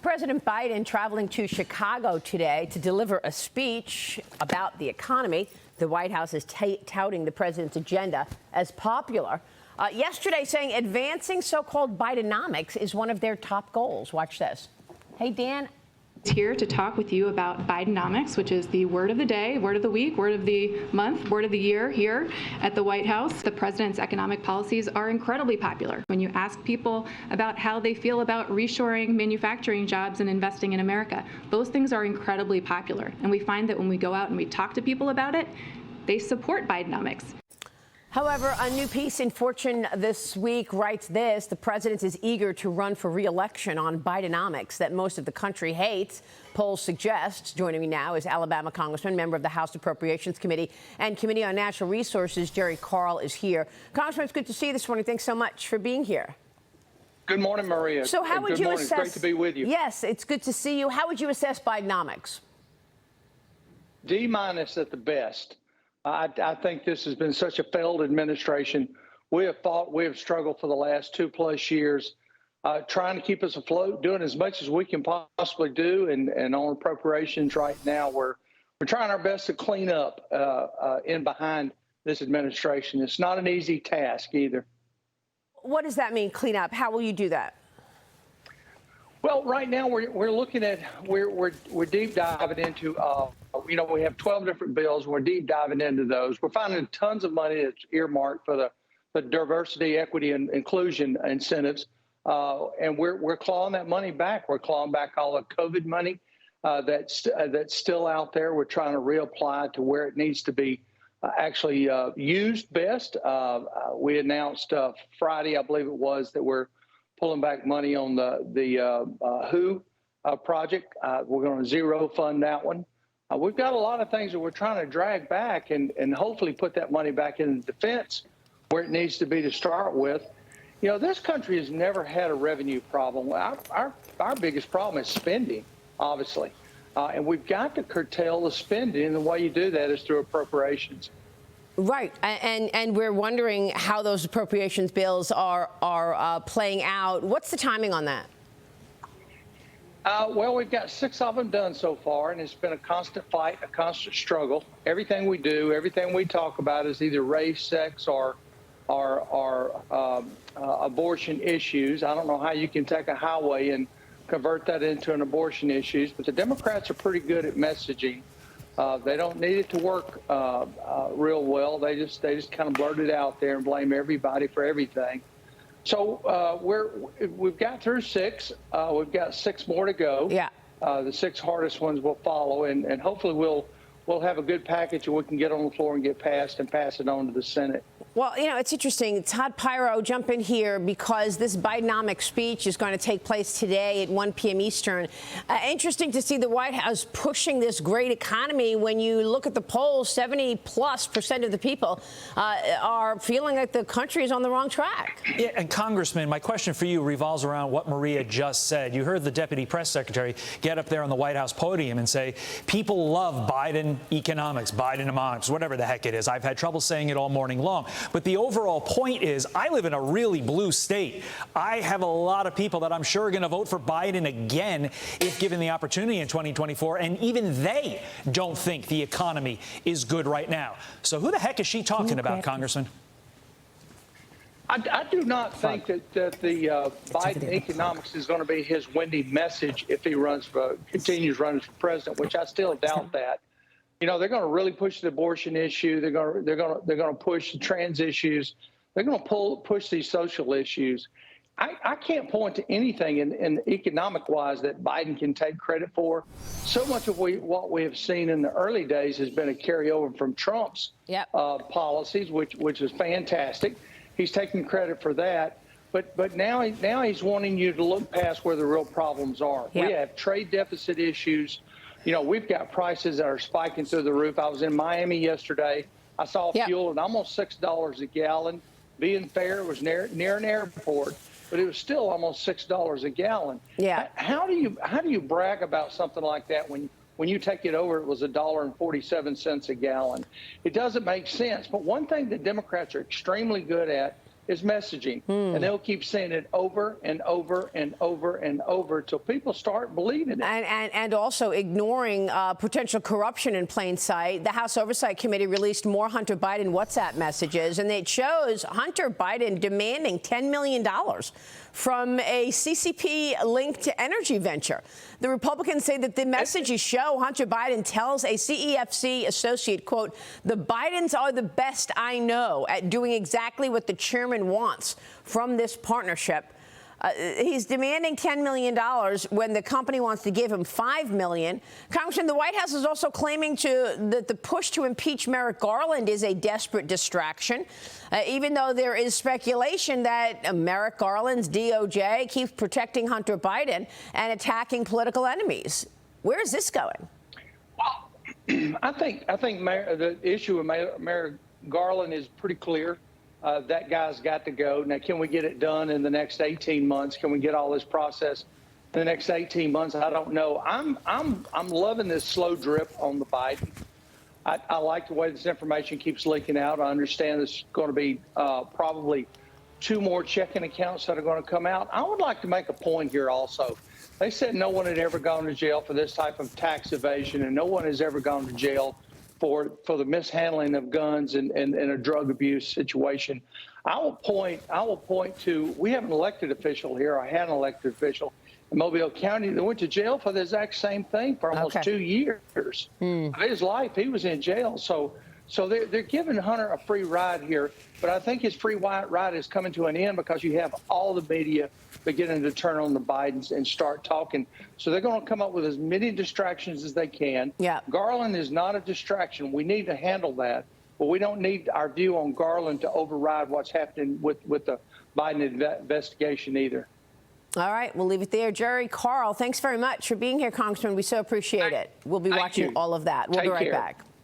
President Biden traveling to Chicago today to deliver a speech about the economy. The White House is touting the president's agenda as popular. Yesterday saying advancing so-called Bidenomics is one of their top goals. Watch this. Hey, Dan. Here to talk with you about Bidenomics, which is the word of the day, word of the week, word of the month, word of the year here at the White House. The president's economic policies are incredibly popular. When you ask people about how they feel about reshoring manufacturing jobs and investing in America, those things are incredibly popular. And we find that when we go out and we talk to people about it, they support Bidenomics. However, a new piece in Fortune this week writes this: the president is eager to run for re-election on Bidenomics that most of the country hates. Polls suggest. Joining me now is Alabama Congressman, member of the House Appropriations Committee and Committee on Natural Resources, Jerry Carl is here. Congressman, it's good to see you this morning. Thanks so much for being here. Good morning, Maria. So how would you assess? It's great to be with you. Yes, it's good to see you. How would you assess Bidenomics? D- at the best. I think this has been such a failed administration. We have struggled for the last 2+ years, trying to keep us afloat, doing as much as we can possibly do. And on appropriations right now, we're trying our best to clean up in behind this administration. It's not an easy task either. What does that mean, clean up? How will you do that? Well, right now we're looking at we're deep diving into we have 12 different bills. We're deep diving into those. We're finding tons of money that's earmarked for the diversity, equity, and inclusion incentives, and we're clawing that money back. We're clawing back all the COVID money that's still out there. We're trying to reapply to where it needs to be actually used best. We announced Friday, I believe it was, that we're pulling back money on the WHO project. We're going to zero fund that one. We've got a lot of things that we're trying to drag back and hopefully put that money back in defense where it needs to be to start with. You know, this country has never had a revenue problem. Our biggest problem is spending, obviously. And we've got to curtail the spending, and the way you do that is through appropriations. Right, and we're wondering how those appropriations bills are playing out. What's the timing on that? Well, we've got 6 of them done so far, and it's been a constant fight, a constant struggle. Everything we do, everything we talk about is either race, sex, or abortion issues. I don't know how you can take a highway and convert that into an abortion issue, but the Democrats are pretty good at messaging. They don't need it to work real well. They just kind of blurt it out there and blame everybody for everything. So we've got through 6. We've got 6 more to go. Yeah. The 6 hardest ones will follow, and hopefully we'll have a good package and we can get on the floor and get passed and pass it on to the Senate. Well, you know, it's interesting. Todd Pyro, jump in here because this Bidenomics speech is going to take place today at 1 p.m. Eastern. Interesting to see the White House pushing this great economy. When you look at the polls, 70+% of the people are feeling like the country is on the wrong track. Yeah, and Congressman, my question for you revolves around what Maria just said. You heard the deputy press secretary get up there on the White House podium and say, people love Biden economics, Bidenomics, whatever the heck it is. I've had trouble saying it all morning long. But the overall point is, I live in a really blue state. I have a lot of people that I'm sure are going to vote for Biden again if given the opportunity in 2024. And even they don't think the economy is good right now. So who the heck is she talking about, Congressman? I do not think that the Biden economics is going to be his winning message if he continues running for president, which I still doubt that. You know, they're going to really push the abortion issue. They're going to push the trans issues. They're going to push these social issues. I can't point to anything in economic-wise that Biden can take credit for. So much of what we have seen in the early days has been a carryover from Trump's policies, which is fantastic. He's taking credit for that. But now he's wanting you to look past where the real problems are. Yep. We have trade deficit issues. You know, we've got prices that are spiking through the roof. I was in Miami yesterday. I saw fuel at almost $6 a gallon. Being fair, it was near an airport, but it was still almost $6 a gallon. Yeah. How do you brag about something like that when you take it over? It was $1.47 a gallon. It doesn't make sense. But one thing the Democrats are extremely good at is messaging. And they'll keep saying it over and over and over and over till people start believing it. And also ignoring potential corruption in plain sight. The House Oversight Committee released more Hunter Biden WhatsApp messages, and it shows Hunter Biden demanding $10 million from a CCP-linked energy venture. The Republicans say that the messages show Hunter Biden tells a CEFC associate, quote, "The Bidens are the best I know at doing exactly what the chairman wants from this partnership." He's demanding $10 million when the company wants to give him $5 million. Congressman, the White House is also claiming that the push to impeach Merrick Garland is a desperate distraction, even though there is speculation that Merrick Garland's DOJ keeps protecting Hunter Biden and attacking political enemies. Where is this going? Well, I think the issue with Merrick Garland is pretty clear. That guy's got to go. Now, can we get it done in the next 18 months? Can we get all this process in the next 18 months? I don't know. I'm loving this slow drip on the Biden. I like the way this information keeps leaking out. I understand there's going to be probably 2 more checking accounts that are going to come out. I would like to make a point here also. They said no one had ever gone to jail for this type of tax evasion, and no one has ever gone to jail for the mishandling of guns and a drug abuse situation. I will point to, we have an elected official here. I had an elected official in Mobile County that went to jail for the exact same thing for almost 2 years of his life. He was in jail. So they're giving Hunter a free ride here. But I think his free ride is coming to an end because you have all the media beginning to turn on the Bidens and start talking. So they're going to come up with as many distractions as they can. Yeah. Garland is not a distraction. We need to handle that. But we don't need our view on Garland to override what's happening with the Biden investigation either. All right, we'll leave it there. Jerry, Carl, thanks very much for being here, Congressman. We so appreciate it. We'll be watching all of that. We'll be right back.